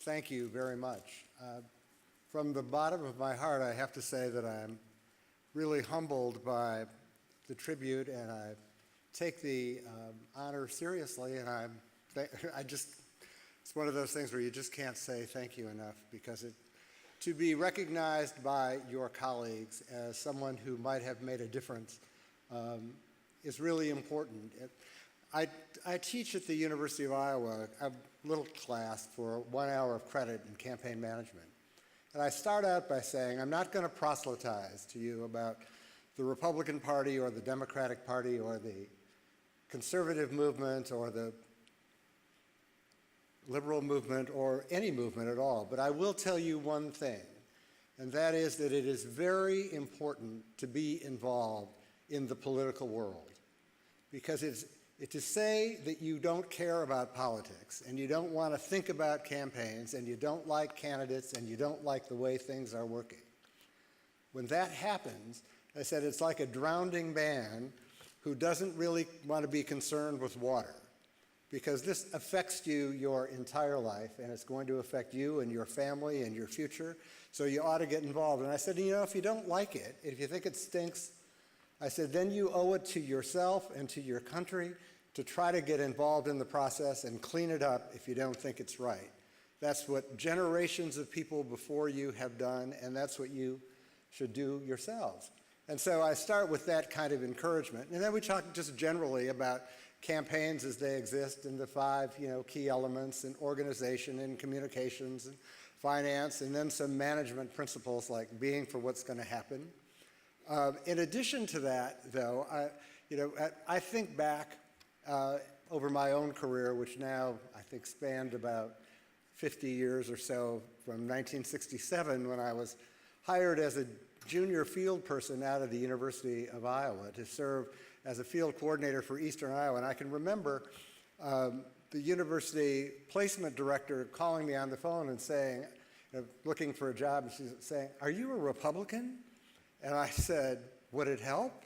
thank you very much. From the bottom of my heart, I have to say that I'm really humbled by the tribute, and I take the honor seriously, and it's one of those things where you just can't say thank you enough, because to be recognized by your colleagues as someone who might have made a difference is really important. I teach at the University of Iowa a little class for 1 hour of credit in campaign management. And I start out by saying, I'm not going to proselytize to you about the Republican Party or the Democratic Party or the conservative movement or the liberal movement or any movement at all. But I will tell you one thing, and that is that it is very important to be involved in the political world. Because to say that you don't care about politics and you don't want to think about campaigns and you don't like candidates and you don't like the way things are working. When that happens, I said it's like a drowning man who doesn't really want to be concerned with water, because this affects you your entire life, and it's going to affect you and your family and your future, so you ought to get involved. And I said, you know, if you don't like it, if you think it stinks, I said, then you owe it to yourself and to your country to try to get involved in the process and clean it up if you don't think it's right. That's what generations of people before you have done, and that's what you should do yourselves. And so I start with that kind of encouragement. And then we talk just generally about campaigns as they exist and the 5 key elements, and organization and communications and finance, and then some management principles like being for what's going to happen. In addition to that, though, I think back over my own career, which now I think spanned about 50 years or so, from 1967 when I was hired as a junior field person out of the University of Iowa to serve as a field coordinator for Eastern Iowa. And I can remember the university placement director calling me on the phone and saying, looking for a job, and she's saying, "Are you a Republican?" And I said, "Would it help?"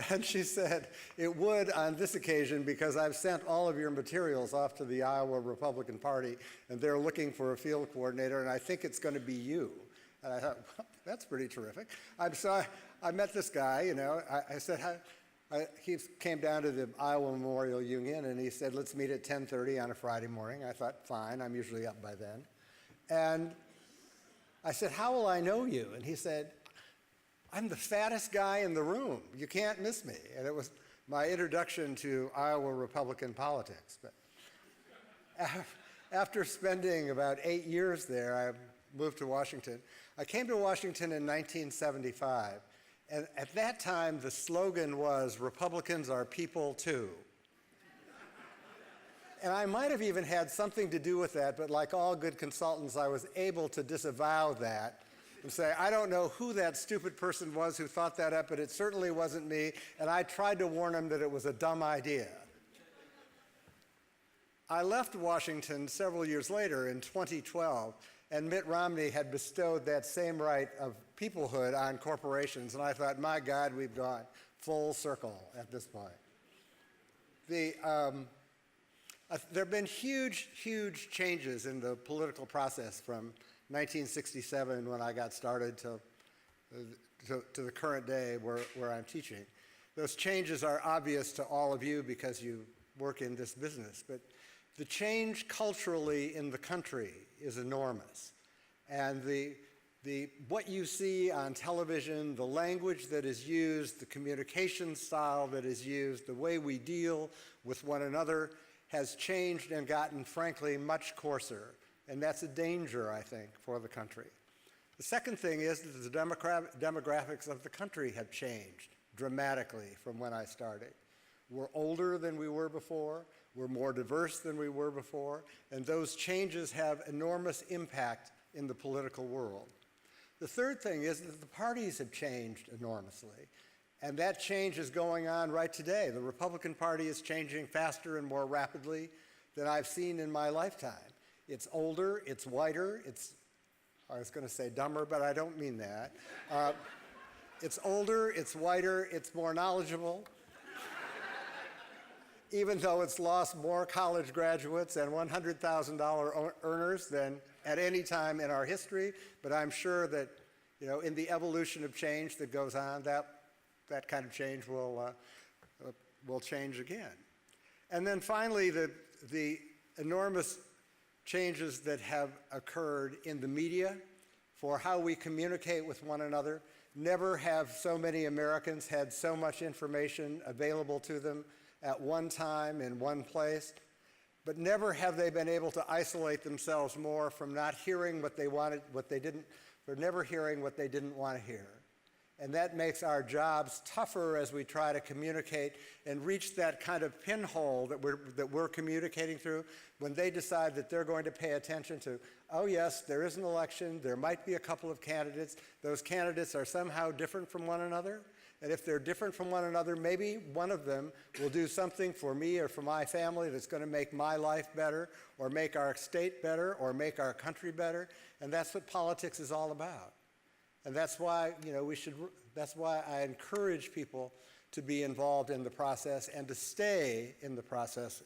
And she said, "It would on this occasion, because I've sent all of your materials off to the Iowa Republican Party, and they're looking for a field coordinator, and I think it's going to be you." And I thought, well, that's pretty terrific. So I met this guy, I said, he came down to the Iowa Memorial Union, and he said, "Let's meet at 10:30 on a Friday morning." I thought, fine, I'm usually up by then. And I said, "How will I know you?" And he said, "I'm the fattest guy in the room. You can't miss me." And it was my introduction to Iowa Republican politics. But after spending about 8 years there, I moved to Washington. I came to Washington in 1975. And at that time, the slogan was, "Republicans are people too." And I might have even had something to do with that, but like all good consultants, I was able to disavow that and say, I don't know who that stupid person was who thought that up, but it certainly wasn't me, and I tried to warn him that it was a dumb idea. I left Washington several years later in 2012, and Mitt Romney had bestowed that same right of peoplehood on corporations, and I thought, my God, we've gone full circle at this point. There have been huge, huge changes in the political process from 1967, when I got started, to the current day where I'm teaching. Those changes are obvious to all of you because you work in this business, but the change culturally in the country is enormous. And what you see on television, the language that is used, the communication style that is used, the way we deal with one another has changed and gotten, frankly, much coarser. And that's a danger, I think, for the country. The second thing is that the demographics of the country have changed dramatically from when I started. We're older than we were before, we're more diverse than we were before, and those changes have enormous impact in the political world. The third thing is that the parties have changed enormously, and that change is going on right today. The Republican Party is changing faster and more rapidly than I've seen in my lifetime. It's older, it's whiter, I was going to say dumber, but I don't mean that. It's older, it's whiter, it's more knowledgeable. even though it's lost more college graduates and $100,000 earners than at any time in our history. But I'm sure that, in the evolution of change that goes on, that kind of change will change again. And then finally, the enormous changes that have occurred in the media for how we communicate with one another. Never have so many Americans had so much information available to them at one time in one place, but never have they been able to isolate themselves more from not hearing what they wanted, or never hearing what they didn't want to hear. And that makes our jobs tougher as we try to communicate and reach that kind of pinhole that we're communicating through when they decide that they're going to pay attention to, oh yes, there is an election, there might be a couple of candidates, those candidates are somehow different from one another, and if they're different from one another, maybe one of them will do something for me or for my family that's going to make my life better, or make our state better, or make our country better, and that's what politics is all about. And that's why, that's why I encourage people to be involved in the process and to stay in the process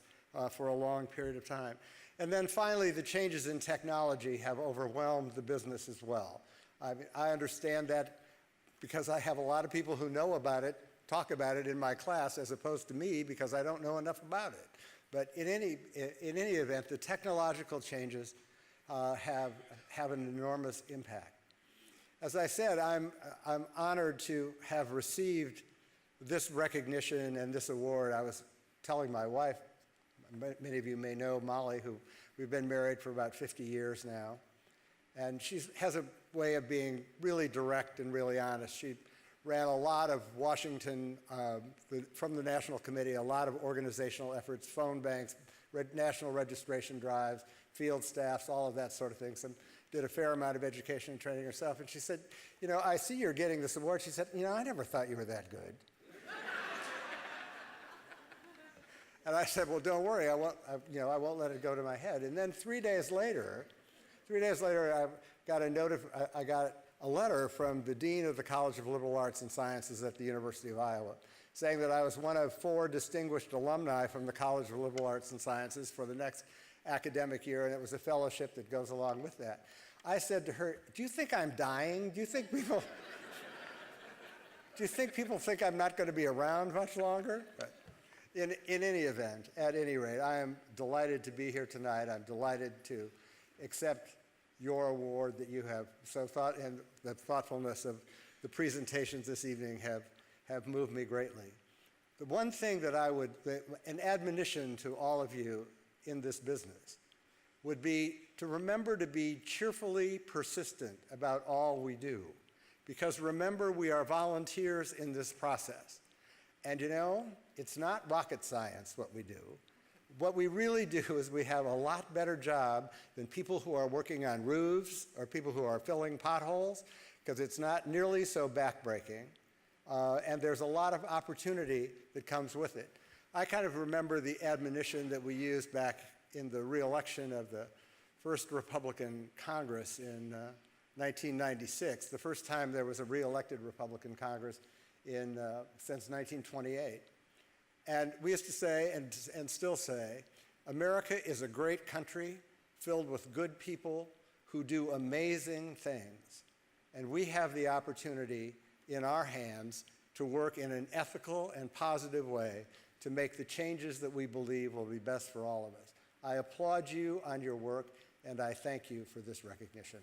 for a long period of time. And then finally, the changes in technology have overwhelmed the business as well. I understand that because I have a lot of people who know about it, talk about it in my class, as opposed to me, because I don't know enough about it. But in any event, the technological changes have an enormous impact. As I said, I'm honored to have received this recognition and this award. I was telling my wife, many of you may know Molly, who we've been married for about 50 years now, and she has a way of being really direct and really honest. She ran a lot of Washington, from the National Committee, a lot of organizational efforts, phone banks, national registration drives, field staffs, all of that sort of thing. Did a fair amount of education and training herself. And she said, I see you're getting this award. She said, I never thought you were that good. And I said, well, don't worry, I won't let it go to my head. And then 3 days later, I got a letter from the Dean of the College of Liberal Arts and Sciences at the University of Iowa, saying that I was one of 4 distinguished alumni from the College of Liberal Arts and Sciences for the next academic year, and it was a fellowship that goes along with that. I said to her, do you think I'm dying? Do you think people think I'm not going to be around much longer? But in any event, at any rate, I am delighted to be here tonight. I'm delighted to accept your award that you have so thought, and the thoughtfulness of the presentations this evening have moved me greatly. The one thing that an admonition to all of you in this business would be to remember to be cheerfully persistent about all we do. Because remember, we are volunteers in this process. And it's not rocket science what we do. What we really do is we have a lot better job than people who are working on roofs or people who are filling potholes, because it's not nearly so backbreaking. And there's a lot of opportunity that comes with it. I kind of remember the admonition that we used back in the re-election of the first Republican Congress in 1996, the first time there was a re-elected Republican Congress since 1928. And we used to say, and still say, America is a great country filled with good people who do amazing things. And we have the opportunity in our hands to work in an ethical and positive way to make the changes that we believe will be best for all of us. I applaud you on your work, and I thank you for this recognition.